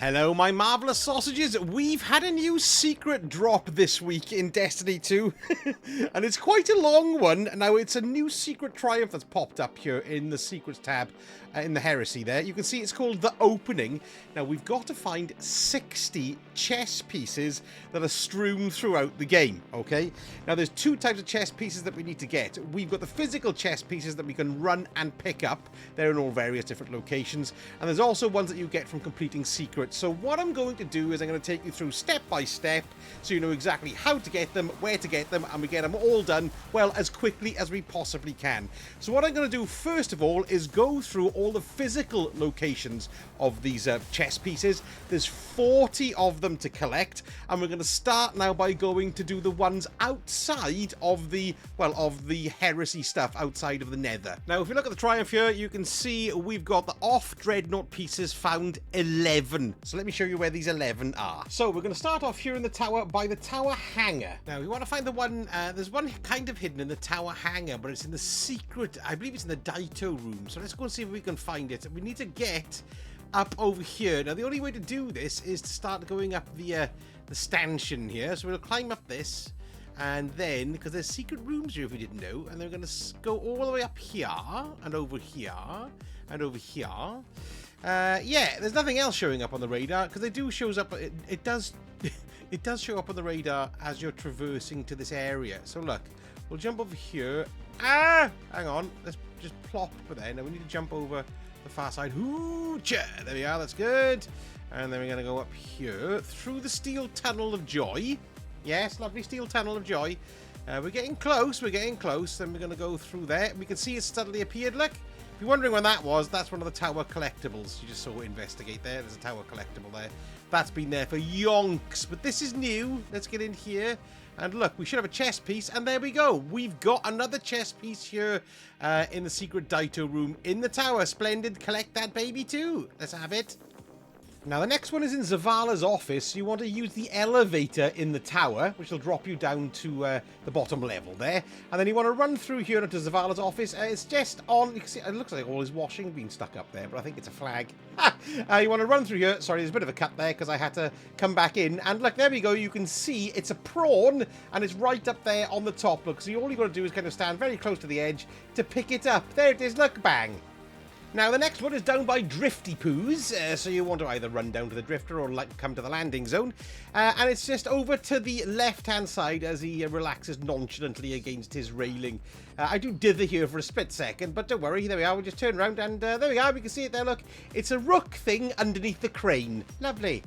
Hello, my marvellous sausages. We've had a new secret drop this week in Destiny 2, and it's quite a long one. Now, it's a new secret triumph that's popped up here in the secrets tab in the heresy there. You can see it's called The Opening. Now, we've got to find 60 chess pieces that are strewn throughout the game, okay? Now, there's two types of chess pieces that we need to get. We've got the physical chess pieces that we can run and pick up. They're in all various different locations. And there's also ones that you get from completing secrets. So what I'm going to do is I'm going to take you through step by step so you know exactly how to get them, where to get them, and we get them all done, well, as quickly as we possibly can. So what I'm going to do first of all is go through all the physical locations of these chess pieces. There's 40 of them to collect, and we're going to start now by going to do the ones outside of the, well, of the heresy stuff outside of the Nether. Now, if you look at the triumph here, you can see we've got the off Dreadnaught pieces found 11. So let me show you where these 11 are. So we're going to start off here in the tower by the tower hangar. Now, we want to find the one, there's one kind of hidden in the tower hangar, but it's in the secret, I believe it's in the Daito room. So let's go and see if we can find it. We need to get up over here. Now, the only way to do this is to start going up the stanchion here. So we'll climb up this, and then, because there's secret rooms here if we didn't know, and they're going to go all the way up here, and over here, and over here. Yeah, there's nothing else showing up on the radar, because it do shows up, it does it does show up on the radar as you're traversing to this area. So look, we'll jump over here. Hang on, let's just plop there. Now we need to jump over the far side. Hoo-cha! There we are, that's good. And then we're going to go up here through the steel tunnel of joy. Yes, lovely steel tunnel of joy. We're getting close, Then we're going to go through there. We can see it suddenly appeared, look. If you're wondering when that was, that's one of the tower collectibles. You just saw investigate there. There's a tower collectible there. That's been there for yonks, but this is new. Let's get in here. And look, we should have a chess piece, and there we go. We've got another chess piece here in the secret Daito room in the tower. Splendid. Collect that baby too. Let's have it. Now, the next one is in Zavala's office. You want to use the elevator in the tower, which will drop you down to the bottom level there. And then you want to run through here into Zavala's office. It's just on... You can see, it looks like all his washing being stuck up there, but I think it's a flag. You want to run through here. Sorry, there's a bit of a cut there because I had to come back in. And look, there we go. You can see it's a prawn, and it's right up there on the top. Look, so all you've got to do is kind of stand very close to the edge to pick it up. There it is. Look, bang. Now, the next one is down by Drifty Poos, so you want to either run down to the drifter or like come to the landing zone. And it's just over to the left-hand side as he relaxes nonchalantly against his railing. I do dither here for a split second, but don't worry, there we are. We'll just turn around and there we are. We can see it there, look. It's a rook thing underneath the crane. Lovely.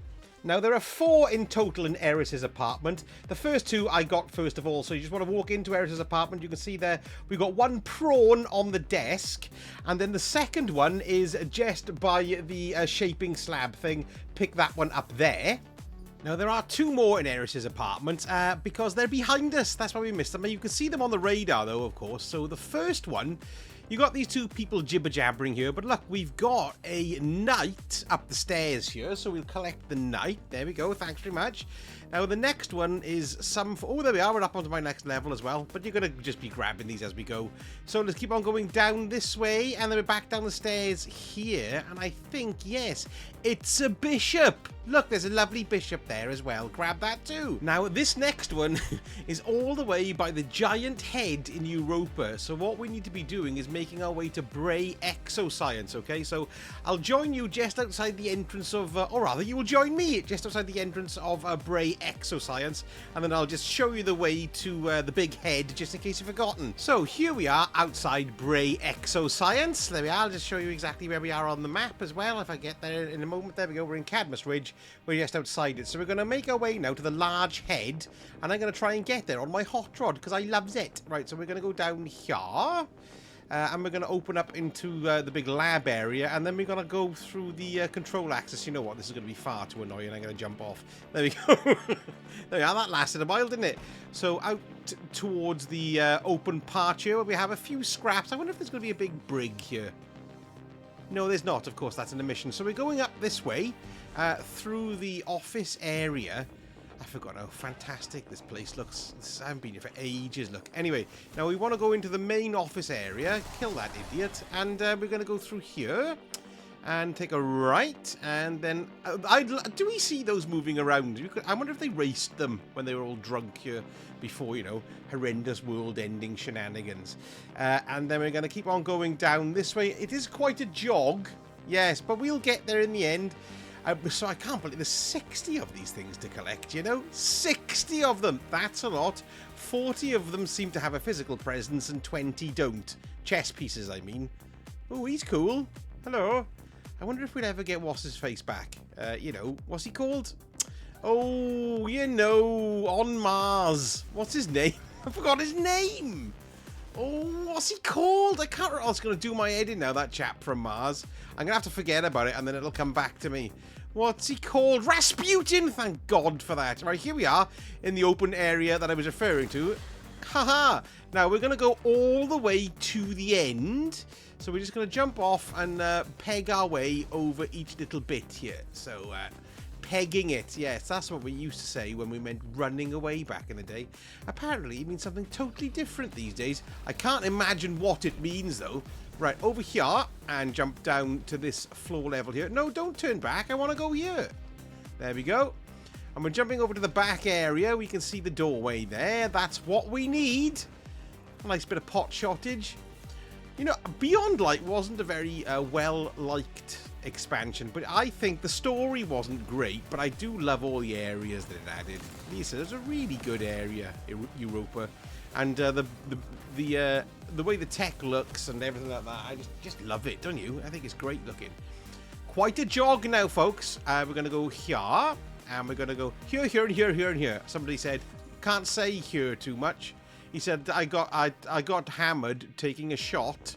Now, there are 4 in total in Eris's apartment. The first 2 I got first of all, so you just want to walk into Eris's apartment. You can see there we've got 1 prawn on the desk, and then the second one is just by the shaping slab thing. Pick that one up there. Now, there are 2 more in Eris's apartment because they're behind us. That's why we missed them. You can see them on the radar, though, of course. So the first one... You got these 2 people jibber-jabbering here, but look, we've got a knight up the stairs here, so we'll collect the knight. There we go, thanks very much. Now, the next one is some... Oh, there we are, we're up onto my next level as well, but you're going to just be grabbing these as we go. So let's keep on going down this way, and then we're back down the stairs here, and I think, yes, it's a bishop. Look, there's a lovely bishop there as well. Grab that too. Now, this next one is all the way by the giant head in Europa. So what we need to be doing is making our way to Bray Exoscience, okay? So I'll join you just outside the entrance of, or rather, you will join me just outside the entrance of Bray Exoscience, and then I'll just show you the way to the big head, just in case you've forgotten. So here we are outside Bray Exoscience. There we are. I'll just show you exactly where we are on the map as well, if I get there in a moment. There we go. We're in Cadmus Ridge. We're just outside it. So we're going to make our way now to the large head, and I'm going to try and get there on my hot rod because I loves it. Right, so we're going to go down here, and we're going to open up into the big lab area, and then we're going to go through the control axis. You know what? This is going to be far too annoying. I'm going to jump off. There we go. There we are. That lasted a while, didn't it? So out towards the open part here, where we have a few scraps. I wonder if there's going to be a big brig here. No, there's not. Of course, that's an emission. So we're going up this way through the office area. I forgot how fantastic this place looks. I haven't been here for ages. Look. Anyway, now we want to go into the main office area, kill that idiot, and we're going to go through here. and take a right, and then do we see those moving around? I wonder if they raced them when they were all drunk here before, you know, horrendous world-ending shenanigans. And then we're going to keep on going down this way. It is quite a jog, yes, but we'll get there in the end. So I can't believe there's 60 of these things to collect, you know? 60 of them! That's a lot. 40 of them seem to have a physical presence and 20 don't. Chess pieces, I mean. Oh, he's cool. Hello. I wonder if we'll ever get what's-his face back. You know, what's he called? Oh, you know, on Mars. What's his name? I forgot his name. Oh, what's he called? I can't remember. I was going to do my head in now, that chap from Mars. I'm going to have to forget about it, and then it'll come back to me. What's he called? Rasputin! Thank God for that. Right, here we are in the open area that I was referring to. Haha! Now, we're going to go all the way to the end. So we're just going to jump off and peg our way over each little bit here. So, pegging it. Yes, that's what we used to say when we meant running away back in the day. Apparently, it means something totally different these days. I can't imagine what it means, though. Right, over here, and jump down to this floor level here. No, don't turn back. I want to go here. There we go. And we're jumping over to the back area. We can see the doorway there. That's what we need. A nice bit of pot shottage. You know, Beyond Light wasn't a very well-liked expansion, but I think the story wasn't great, but I do love all the areas that it added. Lisa, there's a really good area, Europa, and the way the tech looks and everything like that, I just love it, don't you? I think it's great looking. Quite a jog now, folks. We're going to go here, and we're going to go here, here, and here, here, and here. Somebody said, can't say here too much. He said, I got hammered taking a shot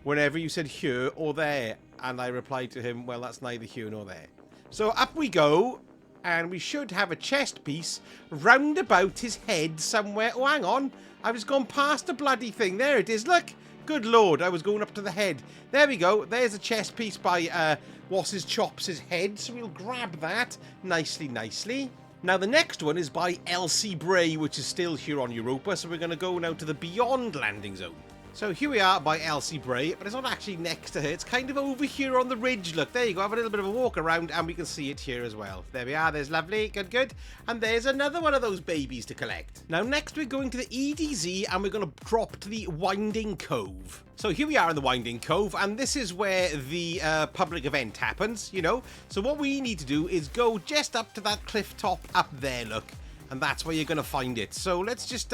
whenever you said here or there. And I replied to him, well, that's neither here nor there. So up we go. And we should have a chest piece round about his head somewhere. Oh, hang on. I was gone past the bloody thing. There it is. Look. Good Lord. I was going up to the head. There we go. There's a chest piece by What's-his Chops' head. So we'll grab that nicely, nicely. Now, the next one is by Elsie Bray, which is still here on Europa, so we're going to go now to the Beyond landing zone. So here we are by Elsie Bray, but it's not actually next to her. It's kind of over here on the ridge. Look, there you go. Have a little bit of a walk around, and we can see it here as well. There we are. There's lovely. Good, good. And there's another one of those babies to collect. Now, next we're going to the EDZ, and we're going to drop to the Winding Cove. So here we are in the Winding Cove, and this is where the public event happens, you know. So what we need to do is go just up to that cliff top up there, look. And that's where you're going to find it. So let's just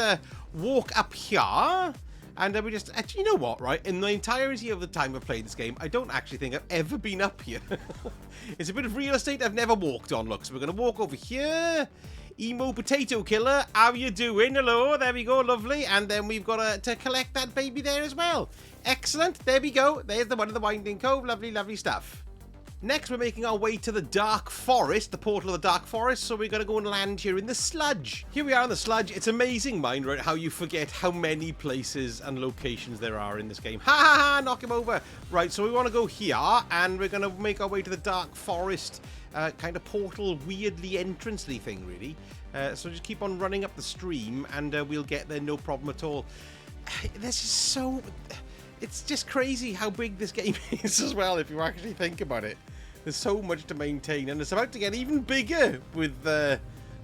walk up here. And we just, actually, you know what, right? In the entirety of the time I've played this game, I don't actually think I've ever been up here. It's a bit of real estate I've never walked on. Look, so we're going to walk over here. Emo Potato Killer, how you doing? Hello, there we go, lovely. And then we've got to collect that baby there as well. Excellent, there we go. There's the one in the Winding Cove. Lovely, lovely stuff. Next, we're making our way to the Dark Forest, the portal of the Dark Forest, so we're going to go and land here in the sludge. Here we are in the sludge. It's amazing, mind, right, how you forget how many places and locations there are in this game. Ha ha ha, knock him over. Right, so we want to go here, and we're going to make our way to the Dark Forest, kind of portal, weirdly entrancely thing, really. So just keep on running up the stream, and we'll get there no problem at all. This is so... It's just crazy how big this game is as well, if you actually think about it. There's so much to maintain, and it's about to get even bigger with the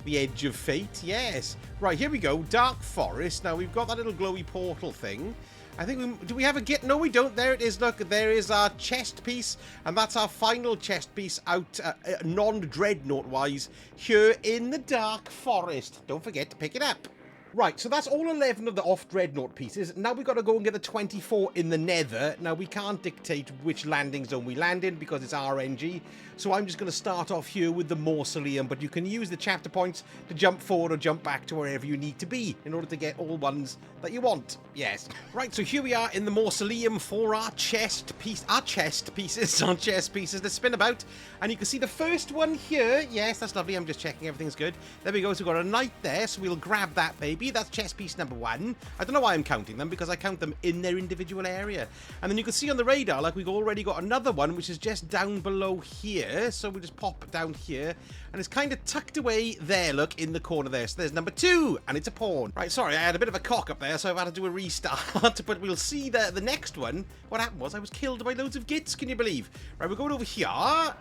Edge of Fate. Yes. Right, here we go. Dark Forest. Now, we've got that little glowy portal thing. I think do we have a git? No, we don't. There it is. Look, there is our chest piece, and that's our final chest piece out non-Dreadnaught-wise here in the Dark Forest. Don't forget to pick it up. Right, so that's all 11 of the off-Dreadnaught pieces. Now we've got to go and get the 24 in the Nether. Now, we can't dictate which landing zone we land in because it's RNG. So I'm just going to start off here with the Mausoleum, but you can use the chapter points to jump forward or jump back to wherever you need to be in order to get all ones that you want. Yes. Right, so here we are in the Mausoleum for our chest pieces. Let's spin about. And you can see the first one here. Yes, that's lovely. I'm just checking everything's good. There we go. So we've got a knight there, so we'll grab that baby. maybe. That's chess piece number 1. I don't know why I'm counting them, because I count them in their individual area. And then you can see on the radar, like, we've already got another one, which is just down below here. So we just pop down here, and it's kind of tucked away there, look, in the corner there. So there's number 2, and it's a pawn. Right, sorry, I had a bit of a cock up there, so I've had to do a restart. But we'll see the next one. What happened was I was killed by loads of gits, can you believe? Right, we're going over here,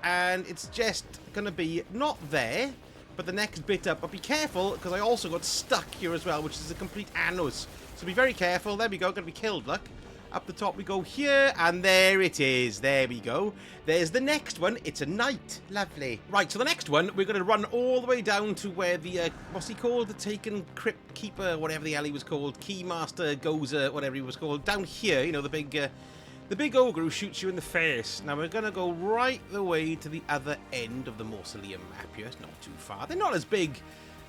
and it's just going to be not there, but the next bit up. But be careful, because I also got stuck here as well, which is a complete anus. So be very careful. There we go, going to be killed, look. Up the top we go here, and there it is. There we go. There's the next one. It's a knight. Lovely. Right, so the next one, we're going to run all the way down to where the, what's he called? The Taken Crypt Keeper, whatever the hell he was called. Keymaster Gozer, whatever he was called. Down here, you know, the big ogre who shoots you in the face. Now, we're going to go right the way to the other end of the Mausoleum map here. It's not too far. They're not as big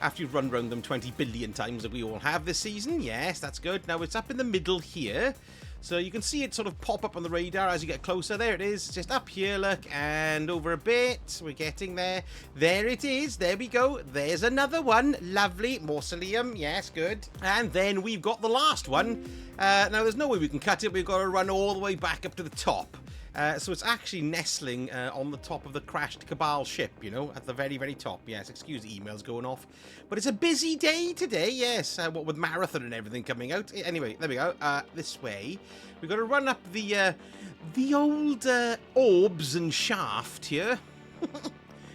after you've run around them 20 billion times that we all have this season. Yes, that's good. Now, it's up in the middle here. So you can see it sort of pop up on the radar as you get closer. There it is. It's just up here, look, and over a bit. We're getting there. There it is. There we go. There's another one. Lovely. Mausoleum. Yes, good. And then we've got the last one. Now, there's no way we can cut it. We've got to run all the way back up to the top. So it's actually nestling on the top of the crashed Cabal ship, you know, at the very, very top. Yes, excuse the emails going off. But it's a busy day today, yes. What with marathon and everything coming out. Anyway, there we go. This way. We've got to run up the old orbs and shaft here.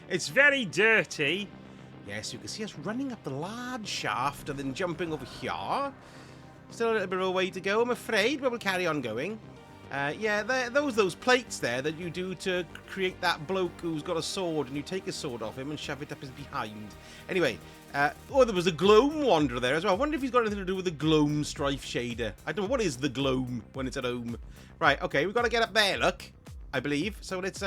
It's very dirty. Yes, you can see us running up the large shaft and then jumping over here. Still a little bit of a way to go, I'm afraid, but we'll carry on going. Yeah, those plates there that you do to create that bloke who's got a sword, and you take his sword off him and shove it up his behind. Anyway, oh, there was a Gloam Wanderer there as well. I wonder if he's got anything to do with the Gloam Strife shader. I don't know, what is the Gloam when it's at home? Right, okay, we've got to get up there, look, I believe. So let's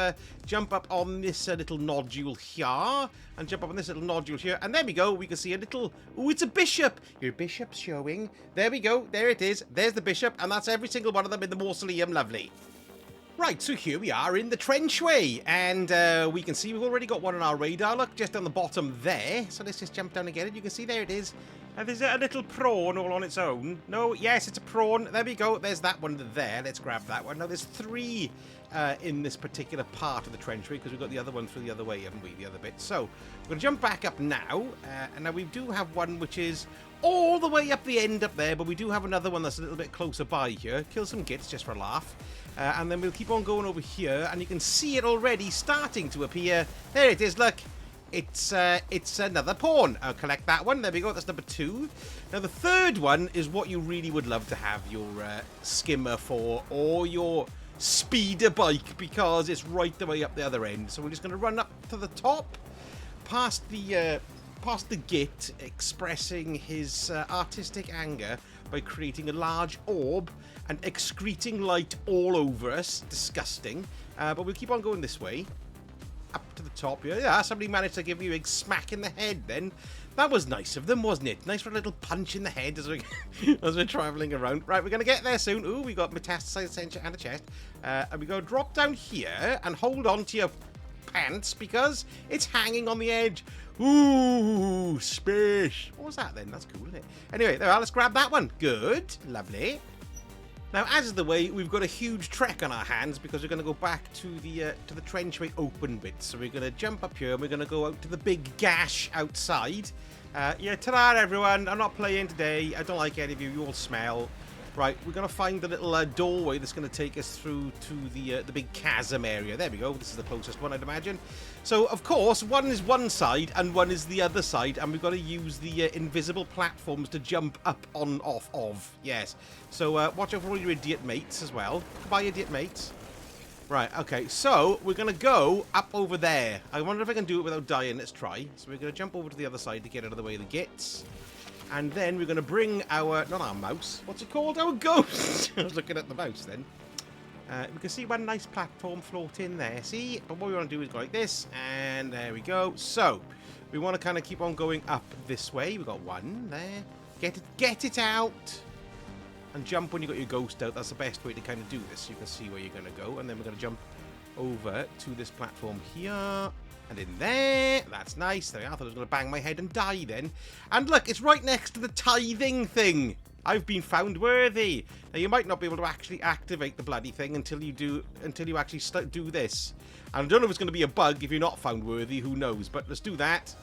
jump up on this little nodule here, and jump up on this little nodule here, and there we go. We can see a little... Oh, it's a bishop. Your bishop's showing. There we go. There it is. There's the bishop, and that's every single one of them in the Mausoleum. Lovely. Right, so here we are in the Trenchway, and we can see we've already got one on our radar. Look, just on the bottom there. So let's just jump down and get it. You can see there it is. And there's a little prawn all on its own. No, yes, it's a prawn. There we go. There's that one there. Let's grab that one. Now, there's 3 in this particular part of the Trenchway, because we've got the other one through the other way, haven't we? The other bit. So, we're going to jump back up now. And now we do have one which is all the way up the end up there, but we do have another one that's a little bit closer by here. Kill some gits just for a laugh. And then we'll keep on going over here, and you can see it already starting to appear. There it is, look. It's another pawn. I'll collect that one. There we go. That's number 2. Now, the third one is what you really would love to have your skimmer for, or your speeder bike, because it's right the way up the other end. So we're just going to run up to the top, past the git, expressing his artistic anger by creating a large orb and excreting light all over us. Disgusting. But we'll keep on going this way. Up to the top here. Yeah, somebody managed to give you a big smack in the head then. That was nice of them, wasn't it? Nice for a little punch in the head as, as we're travelling around. Right, we're going to get there soon. Ooh, we got metastasized center and a chest. And we go drop down here and hold on to your pants because it's hanging on the edge. Ooh, space. What was that then? That's cool, isn't it? Anyway, there we are. Let's grab that one. Good. Lovely. Now, as is the way, we've got a huge trek on our hands because we're going to go back to the Trenchway open bit. So we're going to jump up here and we're going to go out to the big gash outside. Yeah, ta-da, everyone. I'm not playing today. I don't like any of you. You all smell. Right, we're going to find the little doorway that's going to take us through to the big chasm area. There we go. This is the closest one, I'd imagine. So, of course, one is one side and one is the other side. And we've got to use the invisible platforms to jump up on, off of. Yes. So, watch out for all your idiot mates as well. Goodbye, idiot mates. Right, okay. So, we're going to go up over there. I wonder if I can do it without dying. Let's try. So, we're going to jump over to the other side to get out of the way of the gits. And then we're going to bring our, not our mouse, what's it called? Our ghost! I was looking at the mouse then. We can see one nice platform floating there, see? But what we want to do is go like this, and there we go. So, we want to kind of keep on going up this way. We've got one there. Get it out! And jump when you got your ghost out. That's the best way to kind of do this. You can see where you're going to go. And then we're going to jump over to this platform here. And in there. That's nice. There we are. I thought I was going to bang my head and die then. And look, it's right next to the tithing thing. I've been found worthy. Now, you might not be able to actually activate the bloody thing until you actually do this. And I don't know if it's going to be a bug if you're not found worthy. Who knows? But let's do that.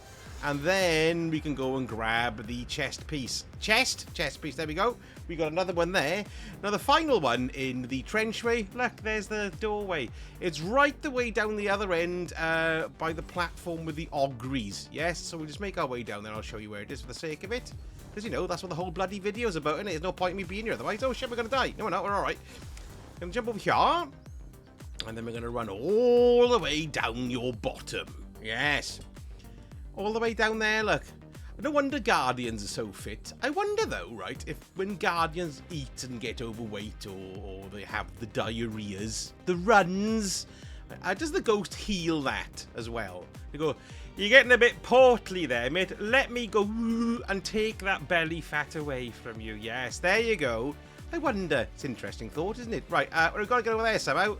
And then we can go and grab the chest piece. Chest piece. There we go. We got another one there. Now, the final one in the Trenchway. Look, there's the doorway. It's right the way down the other end by the platform with the auguries. Yes, so we'll just make our way down there. I'll show you where it is for the sake of it. Because, you know, that's what the whole bloody video is about, isn't it? There's no point in me being here otherwise. Oh, shit, we're going to die. No, we're not. We're all right. Going to jump over here. And then we're going to run all the way down your bottom. Yes. All the way down there, look. No wonder Guardians are so fit. I wonder, though, right, if when Guardians eat and get overweight or they have the diarrheas, the runs, does the ghost heal that as well? They go, you're getting a bit portly there, mate. Let me go and take that belly fat away from you. Yes, there you go. I wonder. It's an interesting thought, isn't it? Right, we've got to get over there somehow.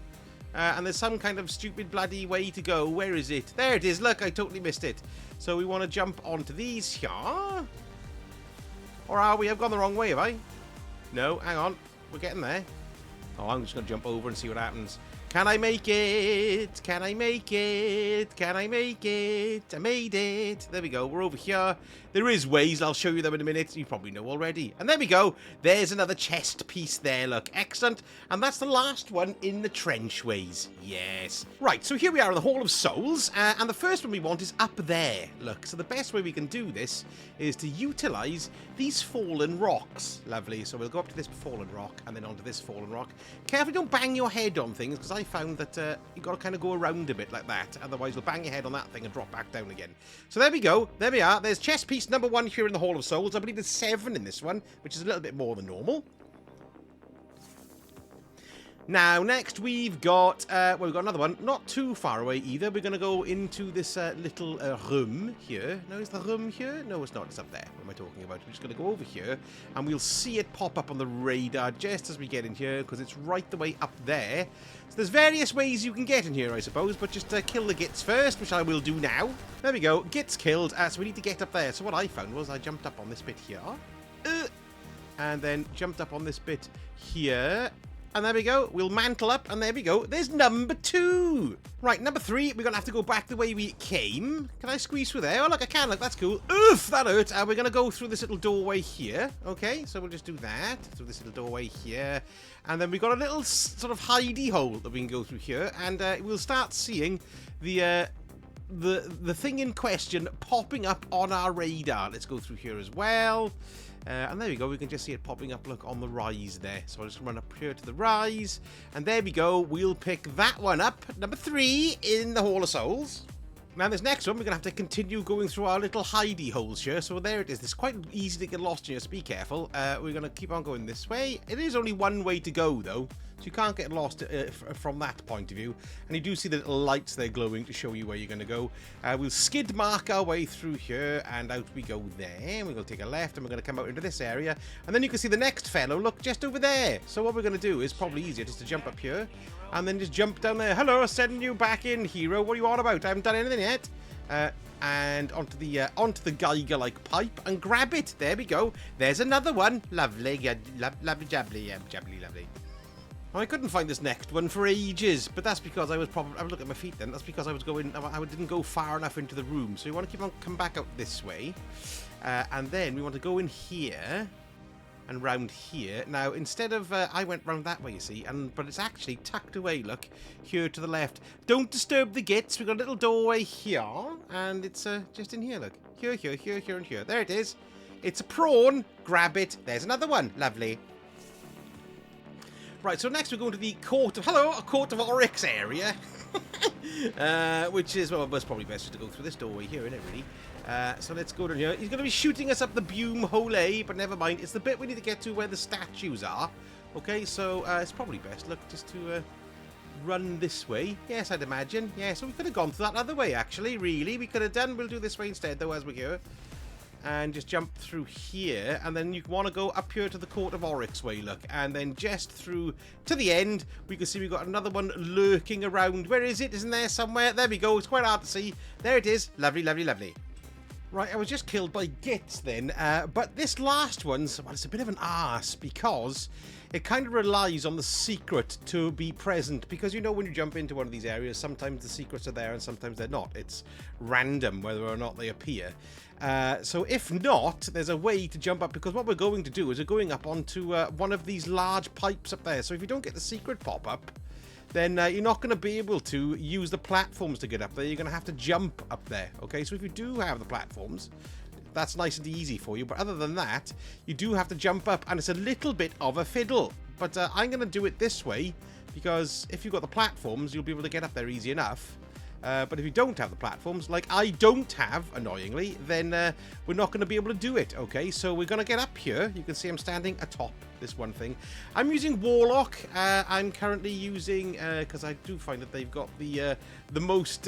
And there's some kind of stupid bloody way to go. Where is it? There it is. Look, I totally missed it. So we want to jump onto these here. Or are we? I've gone the wrong way, have I? No, hang on. We're getting there. Oh, I'm just going to jump over and see what happens. Can I make it? Can I make it? Can I make it? I made it. There we go. We're over here. There is ways. I'll show you them in a minute. You probably know already. And there we go. There's another chest piece there. Look, excellent. And that's the last one in the Trenchways. Yes. Right, so here we are in the Hall of Souls. And the first one we want is up there. Look, so the best way we can do this is to utilize these fallen rocks. Lovely. So we'll go up to this fallen rock and then onto this fallen rock. Carefully, don't bang your head on things, because I found that you've got to kind of go around a bit like that. Otherwise, you'll bang your head on that thing and drop back down again. So there we go. There we are. There's chest piece number 1 here in the Hall of Souls. I believe there's 7 in this one, which is a little bit more than normal. Now, next we've got, well, we've got another one. Not too far away either. We're going to go into this little room here. No, is the room here? No, it's not. It's up there. What am I talking about? We're just going to go over here, and we'll see it pop up on the radar just as we get in here, because it's right the way up there. So there's various ways you can get in here, I suppose, but just kill the gits first, which I will do now. There we go. Gits killed. So we need to get up there. So what I found was I jumped up on this bit here, and then jumped up on this bit here. And there we go. We'll mantle up, and there we go. There's number 2. Right, number 3, we're going to have to go back the way we came. Can I squeeze through there? Oh, look, I can. Look, that's cool. Oof, that hurt. We're going to go through this little doorway here. Okay, so we'll just do that. Through this little doorway here. And then we've got a little sort of hidey hole that we can go through here. And we'll start seeing the thing in question popping up on our radar. Let's go through here as well. And there we go. We can just see it popping up, look, on the rise there. So I'll just run up here to the rise. And there we go. We'll pick that one up. Number 3 in the Hall of Souls. Now, this next one, we're going to have to continue going through our little hidey holes here. So there it is. It's quite easy to get lost in here, so be careful. We're going to keep on going this way. It is only one way to go, though. So you can't get lost from that point of view. And you do see the little lights there glowing to show you where you're going to go. We'll skid mark our way through here, and out we go there. We're going to take a left, and we're going to come out into this area. And then you can see the next fellow, look, just over there. So what we're going to do is probably easier just to jump up here, and then just jump down there. Hello, sending you back in, hero. What are you on about? I haven't done anything yet. And onto the Geiger-like pipe and grab it. There we go. There's another one. Lovely, lovely, jabbly, jabbly, lovely. Oh, I couldn't find this next one for ages, but that's because I was looking at my feet then. That's because I didn't go far enough into the room. So we want to come back out this way, and then we want to go in here and round here. Now, instead of I went round that way, you see, but it's actually tucked away. Look here to the left. Don't disturb the gits. We've got a little doorway here, and it's just in here. Look here, and here. There it is. It's a prawn. Grab it. There's another one. Lovely. Right, so next we're going to the Court of Oryx area. Which is, well, it's probably best just to go through this doorway here, isn't it, really? So let's go down here. He's going to be shooting us up the Bume Hole, but never mind. It's the bit we need to get to where the statues are. Okay, so it's probably best, look, just to run this way. Yes, I'd imagine. Yeah, so we could have gone through that other way, actually, really. We could have done. We'll do this way instead, though, as we're here. and just jump through here, and then you want to go up here to the Court of Oryx way, look, and then just through to the end. We can see we've got another one lurking around. Where is it? Isn't there somewhere? There we go. It's quite hard to see. There it is. Lovely, lovely, lovely. Right, I was just killed by Gits then, but this last one's, well, it's a bit of an arse because it kind of relies on the secret to be present, because you know when you jump into one of these areas, sometimes the secrets are there and sometimes they're not. It's random whether or not they appear. So if not, there's a way to jump up, because what we're going to do is we're going up onto one of these large pipes up there. So if you don't get the secret pop-up, then you're not going to be able to use the platforms to get up there. You're going to have to jump up there, okay? So if you do have the platforms, that's nice and easy for you. But other than that, you do have to jump up, and it's a little bit of a fiddle. But I'm going to do it this way, because if you've got the platforms, you'll be able to get up there easy enough. But if you don't have the platforms, like I don't have, annoyingly, then we're not going to be able to do it, okay? So we're going to get up here. You can see I'm standing atop this one thing. I'm using Warlock. I'm currently using, because I do find that they've got the most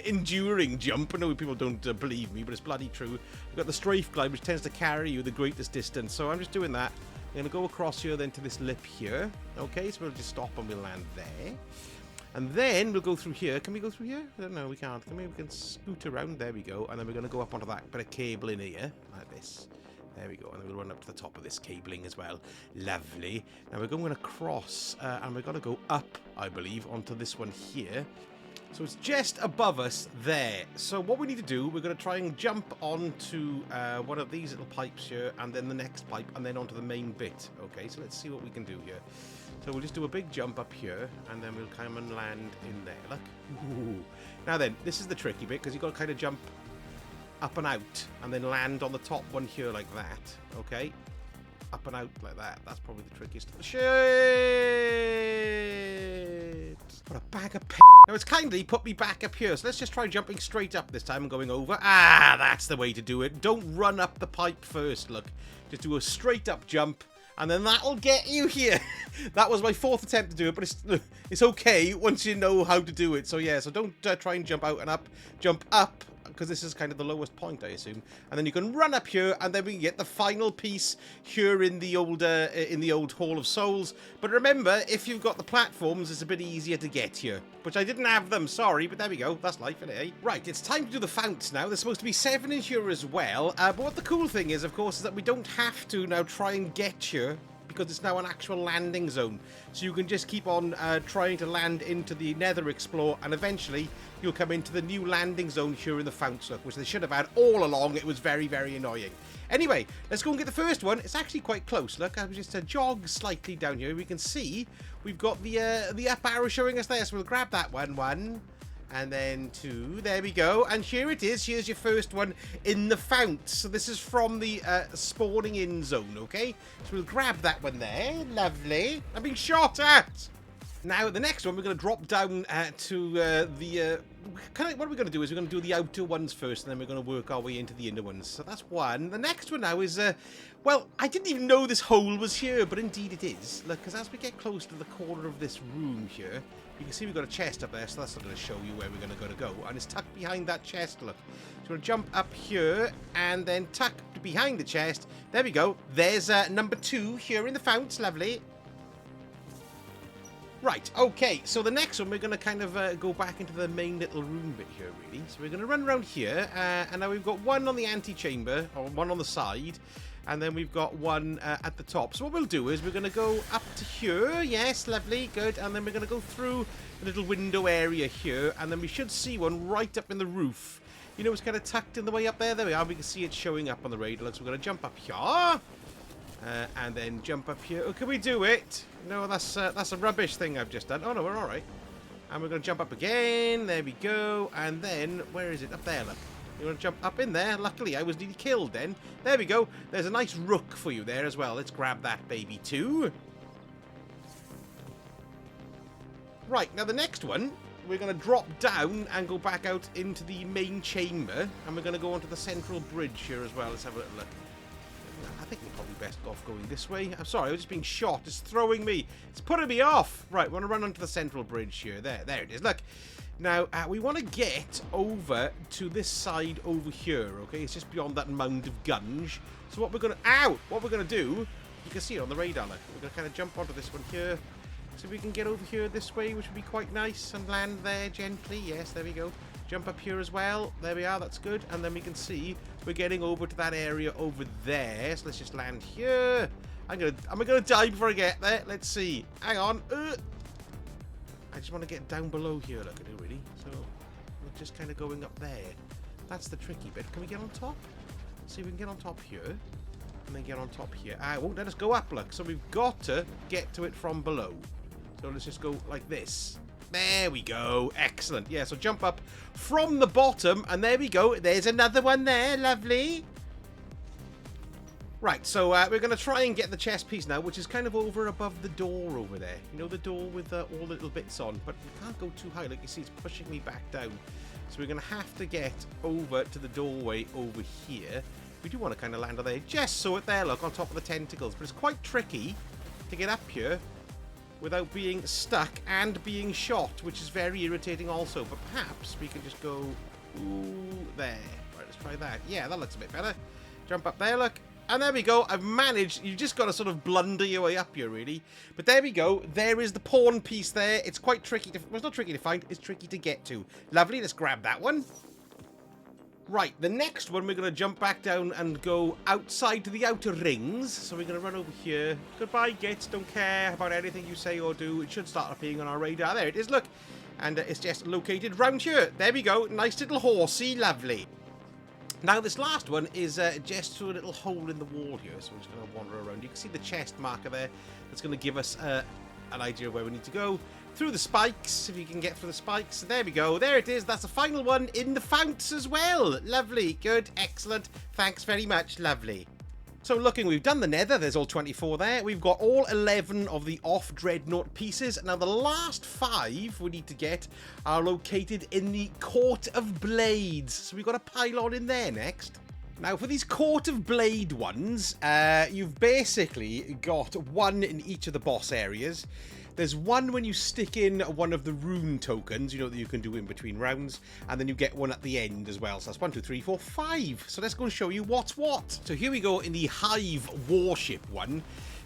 enduring jump. I know people don't believe me, but it's bloody true. You've got the Strafe Glide, which tends to carry you the greatest distance. So I'm just doing that. I'm going to go across here then to this lip here. Okay, so we'll just stop and we'll land there. And then we'll go through here. Can we go through here? I don't know. We can't. We can scoot around. There we go. And then we're going to go up onto that bit of cable in here, like this. There we go. And then we'll run up to the top of this cabling as well. Lovely. Now we're going across, and we're going to go up, I believe, onto this one here. So it's just above us there. So what we need to do, we're going to try and jump onto one of these little pipes here, and then the next pipe, and then onto the main bit. Okay, so let's see what we can do here. So we'll just do a big jump up here, and then we'll come and land in there. Look. Ooh. Now then, this is the tricky bit, because you've got to kind of jump up and out, and then land on the top one here like that. Okay? Up and out like that. That's probably the trickiest. Shit! What a bag of p***. Now it's kindly put me back up here, so let's just try jumping straight up this time and going over. Ah, that's the way to do it. Don't run up the pipe first, look. Just do a straight up jump, and then that'll get you here. That was my fourth attempt to do it, but it's okay once you know how to do it. So yeah, so don't try and jump out and up. Jump up, because this is kind of the lowest point, I assume. And then you can run up here, and then we can get the final piece here in the old Hall of Souls. But remember, if you've got the platforms, it's a bit easier to get here. Which I didn't have them, sorry, but there we go. That's life, isn't it, eh? Right, it's time to do the Founts now. There's supposed to be 7 in here as well. But what the cool thing is, of course, is that we don't have to now try and get here, because it's now an actual landing zone. So you can just keep on trying to land into the Nether Explore, and eventually you'll come into the new landing zone here in the Founts, which they should have had all along. It was very, very annoying. Anyway, let's go and get the first one. It's actually quite close. Look, I was just jog slightly down here. We can see we've got the up arrow showing us there, so we'll grab that one. And then 2, there we go. And here it is. Here's your first one in the Founts. So this is from the spawning in zone, okay? So we'll grab that one there. Lovely. I'm being shot at. Now, the next one, we're going to drop down to the... what we're going to do is we're going to do the outer ones first, and then we're going to work our way into the inner ones. So that's one. The next one now is... well, I didn't even know this hole was here, but indeed it is. Look, because as we get close to the corner of this room here, you can see we've got a chest up there, so that's not going to show you where we're going to go. And it's tucked behind that chest, look. So we're going to jump up here, and then tucked behind the chest. There we go. There's number 2 here in the Founts. Lovely. Right, okay, so the next one, we're going to kind of go back into the main little room bit here, really. So we're going to run around here, and now we've got one on the antechamber, or one on the side, and then we've got one at the top. So what we'll do is we're going to go up to here. Yes, lovely, good. And then we're going to go through the little window area here, and then we should see one right up in the roof. You know, it's kind of tucked in the way up there. There we are. We can see it showing up on the radar. So we're going to jump up here. And then jump up here. Oh, can we do it? No, that's a rubbish thing I've just done. Oh, no, we're all right. And we're going to jump up again. There we go. And then, where is it? Up there, look. You want to jump up in there? Luckily, I was nearly killed then. There we go. There's a nice rook for you there as well. Let's grab that baby too. Right, now the next one, we're going to drop down and go back out into the main chamber. And we're going to go onto the central bridge here as well. Let's have a little look. I think we're probably best off going this way. I'm sorry, I was just being shot. It's throwing me. It's putting me off. Right, we want to run onto the central bridge here. There it is. Look, Now, we want to get over to this side over here, okay? It's just beyond that mound of gunge. So what we're going to... Ow! What we're going to do... You can see it on the radar, like. We're going to kind of jump onto this one here. So we can get over here this way, which would be quite nice. And land there gently. Yes, there we go. Jump up here as well. There we are. That's good. And then we can see we're getting over to that area over there. So let's just land here. Am I going to die before I get there? Let's see. Hang on. I just want to get down below here, look at it, really. So we're just kind of going up there. That's the tricky bit. Can we get on top? See if we can get on top here. And then get on top here. It won't let us go up, look. So we've got to get to it from below. So let's just go like this. There we go. Excellent. Yeah, so jump up from the bottom. And there we go. There's another one there. Lovely. Right, so we're going to try and get the chess piece now, which is kind of over above the door over there. You know, the door with all the little bits on. But we can't go too high. Like you see, it's pushing me back down. So we're going to have to get over to the doorway over here. We do want to kind of land on there. Just so it there, look, on top of the tentacles. But it's quite tricky to get up here without being stuck and being shot, which is very irritating also. But perhaps we can just go there. Right, let's try that. Yeah, that looks a bit better. Jump up there, look. And there we go. I've managed. You've just got to sort of blunder your way up here, really. But there we go. There is the pawn piece there. It's quite tricky to... Well, it's not tricky to find. It's tricky to get to. Lovely. Let's grab that one. Right. The next one, we're going to jump back down and go outside to the outer rings. So we're going to run over here. Goodbye, Gits. Don't care about anything you say or do. It should start appearing on our radar. There it is. Look. And it's just located round here. There we go. Nice little horsey. Lovely. Now, this last one is just through a little hole in the wall here, so we're just going to wander around. You can see the chest marker there. That's going to give us an idea of where we need to go. Through the spikes, if you can get through the spikes. There we go. There it is. That's the final one in the Founts as well. Lovely. Good. Excellent. Thanks very much. Lovely. So looking, we've done the Nether. There's all 24 there. We've got all 11 of the off Dreadnaught pieces. Now, the last 5 we need to get are located in the Court of Blades. So we've got a pylon in there next. Now, for these Court of Blade ones, you've basically got one in each of the boss areas. There's one when you stick in one of the rune tokens, you know, that you can do in between rounds, and then you get one at the end as well. So that's 1, 2, 3, 4, 5. So let's go and show you what's what. So here we go in the Hive Warship one.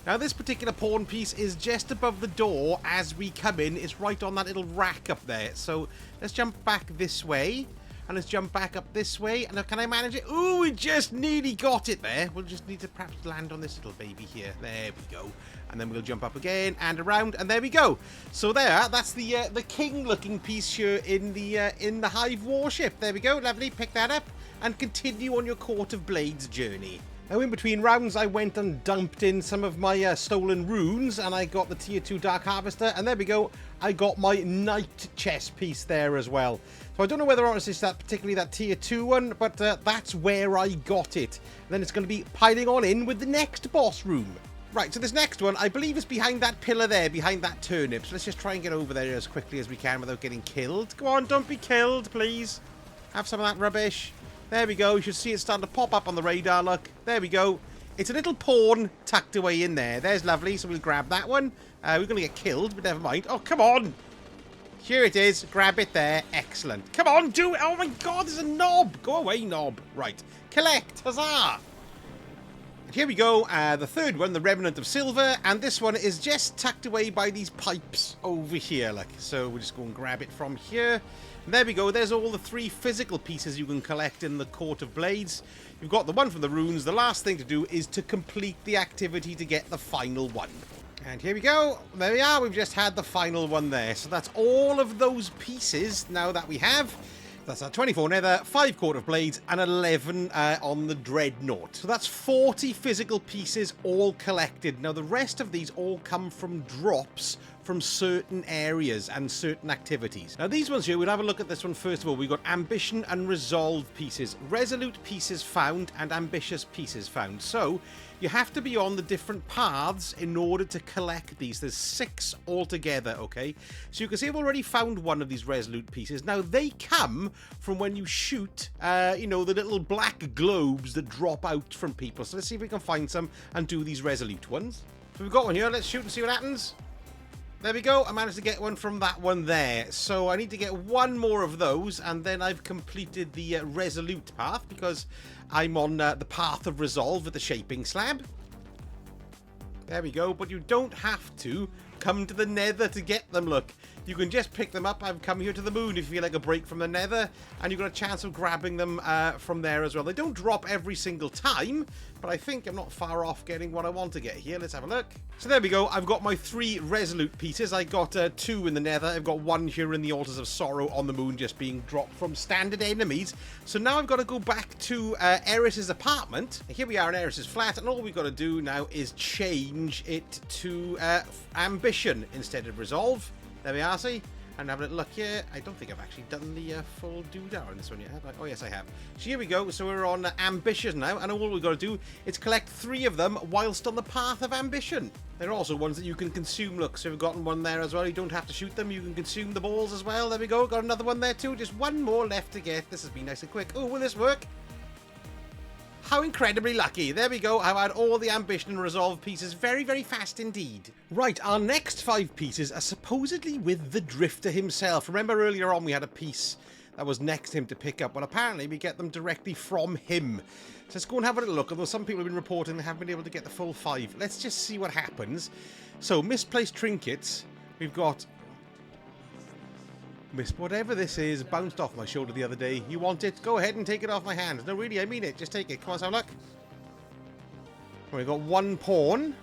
Now, this particular pawn piece is just above the door as we come in. It's right on that little rack up there. So let's jump back this way. And let's jump back up this way. And now, can I manage it? Ooh, we just nearly got it there. We'll just need to perhaps land on this little baby here. There we go. And then we'll jump up again and around. And there we go. So there, that's the king-looking piece here in the Hive Warship. There we go. Lovely. Pick that up and continue on your Court of Blades journey. Now, in between rounds, I went and dumped in some of my stolen runes, and I got the Tier 2 Dark Harvester, and there we go. I got my Knight chess piece there as well. So I don't know whether or not it's particularly that Tier 2 one, but that's where I got it. And then it's going to be piling on in with the next boss room. Right, so this next one, I believe is behind that pillar there, behind that turnip. So let's just try and get over there as quickly as we can without getting killed. Go on, don't be killed, please. Have some of that rubbish. There we go. You should see it starting to pop up on the radar, look. There we go. It's a little pawn tucked away in there. There's lovely. So we'll grab that one. We're going to get killed, but never mind. Oh, come on. Here it is. Grab it there. Excellent. Come on, do it. Oh, my God, there's a knob. Go away, knob. Right. Collect. Huzzah. And here we go. The third one, the Remnant of Silver. And this one is just tucked away by these pipes over here, look. So we'll just go and grab it from here. And there we go. There's all the 3 physical pieces you can collect in the Court of Blades. You've got the one from the runes. The last thing to do is to complete the activity to get the final one. And here we go. There we are. We've just had the final one there. So that's all of those pieces now that we have. That's 24 Nether, 5 Court of Blades, and 11 on the Dreadnaught. So that's 40 physical pieces all collected. Now, the rest of these all come from drops from certain areas and certain activities. Now, these ones here, we'll have a look at this one first of all. We've got Ambition and Resolve pieces, Resolute pieces found, and Ambitious pieces found. So, you have to be on the different paths in order to collect these. There's 6 altogether, okay? So you can see I've already found one of these Resolute pieces. Now, they come from when you shoot, you know, the little black globes that drop out from people. So let's see if we can find some and do these Resolute ones. So we've got one here. Let's shoot and see what happens. There we go. I managed to get one from that one there. So I need to get one more of those, and then I've completed the resolute path, because I'm on the path of resolve with the shaping slab. There we go. But you don't have to come to the Nether to get them, look. You can just pick them up. I've come here to the moon if you feel like a break from the Nether, and you've got a chance of grabbing them from there as well. They don't drop every single time, but I think I'm not far off getting what I want to get here. Let's have a look. So there we go. I've got my 3 resolute pieces. I got 2 in the Nether. I've got 1 here in the Altars of Sorrow on the moon, just being dropped from standard enemies. So now I've got to go back to Eris's apartment. Here we are in Eris's flat, and all we've got to do now is change it to Ambition instead of Resolve. There we are, see? And have a little look here. I don't think I've actually done the full doodah on this one yet, have I? Oh, yes, I have. So here we go. So we're on Ambition now, and all we've got to do is collect 3 of them whilst on the path of Ambition. There are also ones that you can consume. Look, so we've gotten one there as well. You don't have to shoot them. You can consume the balls as well. There we go. Got another one there too. Just one more left to get. This has been nice and quick. Oh, will this work? How incredibly lucky. There we go. I've had all the Ambition and Resolve pieces very, very fast indeed. Right, our next 5 pieces are supposedly with the Drifter himself. Remember earlier on we had a piece that was next to him to pick up. Well, apparently we get them directly from him. So let's go and have a little look. Although some people have been reporting they haven't been able to get the full 5. Let's just see what happens. So, misplaced trinkets. We've got... whatever this is, bounced off my shoulder the other day. You want it? Go ahead and take it off my hand. No, really, I mean it. Just take it. Come on, let's have a look. We've got 1 pawn.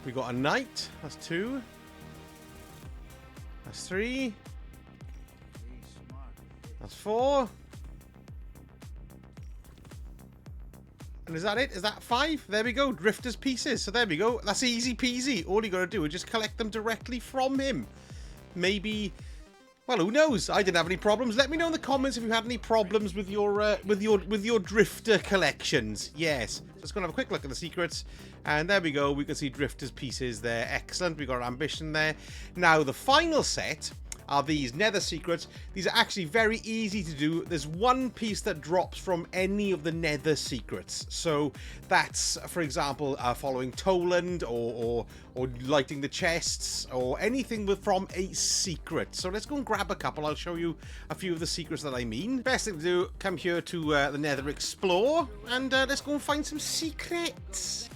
We got a knight. That's 2. That's 3. That's 4. And is that it? Is that 5? There we go. Drifter's pieces. So there we go. That's easy peasy. All you got to do is just collect them directly from him. Maybe... well, who knows? I didn't have any problems. Let me know in the comments if you had any problems with your Drifter collections. Yes. So let's go and have a quick look at the secrets. And there we go. We can see Drifter's pieces there. Excellent. We got Ambition there. Now, the final set are these Nether secrets. These are actually very easy to do. There's 1 piece that drops from any of the Nether secrets. So that's, for example, following Toland or lighting the chests or anything from a secret. So let's go and grab a couple. I'll show you a few of the secrets that I mean. Best thing to do, come here to the Nether Explore, and let's go and find some secrets.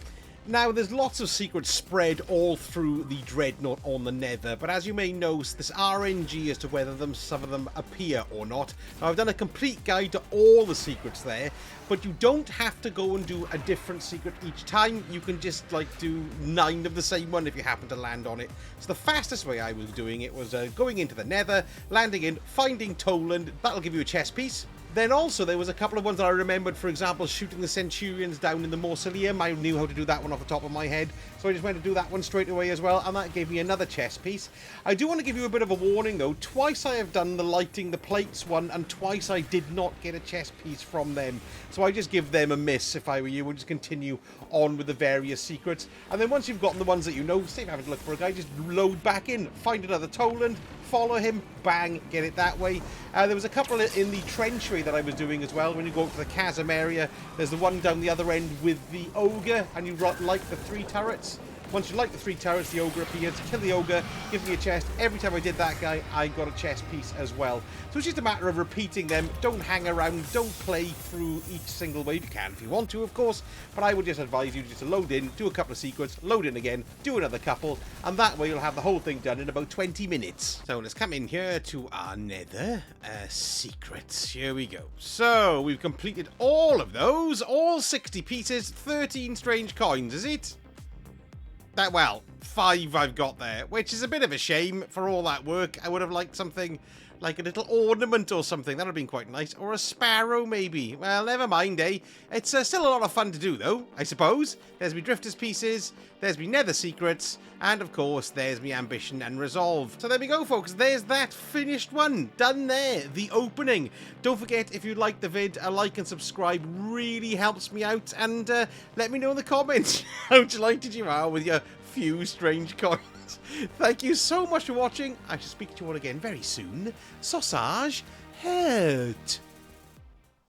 Now, there's lots of secrets spread all through the Dreadnaught on the Nether, but as you may know, this RNG as to whether some of them appear or not. Now, I've done a complete guide to all the secrets there, but you don't have to go and do a different secret each time. You can just, like, do 9 of the same one if you happen to land on it. So the fastest way I was doing it was going into the Nether, landing in, finding Toland. That'll give you a chess piece. Then also there was a couple of ones that I remembered, for example, shooting the Centurions down in the Mausoleum. I knew how to do that one off the top of my head, so I just went to do that one straight away as well, and that gave me another chess piece. I do want to give you a bit of a warning though. Twice I have done the lighting the plates one, and twice I did not get a chess piece from them. So I just give them a miss if I were you, and just continue on with the various secrets. And then once you've gotten the ones that you know, save having to look for a guy, just load back in, find another Toland, follow him, bang, get it that way. There was a couple in the Trenchway that I was doing as well. When you go up to the chasm area, there's the one down the other end with the ogre, and you light the 3 turrets. Once you light the 3 turrets, the ogre appears. Kill the ogre, give me a chest. Every time I did that guy, I got a chest piece as well. So it's just a matter of repeating them. Don't hang around. Don't play through each single wave. You can if you want to, of course. But I would just advise you just to load in, do a couple of secrets, load in again, do another couple, and that way you'll have the whole thing done in about 20 minutes. So let's come in here to our Nether secrets. Here we go. So we've completed all of those. All 60 pieces, 13 strange coins, is it? Well, 5 I've got there, which is a bit of a shame for all that work. I would have liked something like a little ornament or something. That would have been quite nice. Or a sparrow, maybe. Well, never mind, eh? It's still a lot of fun to do, though, I suppose. There's me Drifter's pieces, there's me Nether secrets, and, of course, there's me Ambition and Resolve. So there we go, folks. There's that finished one. Done there. The opening. Don't forget, if you like the vid, a like and subscribe really helps me out. And let me know in the comments how delighted you are with your few strange coins. Thank you so much for watching. I shall speak to you all again very soon. Sausage, hurt.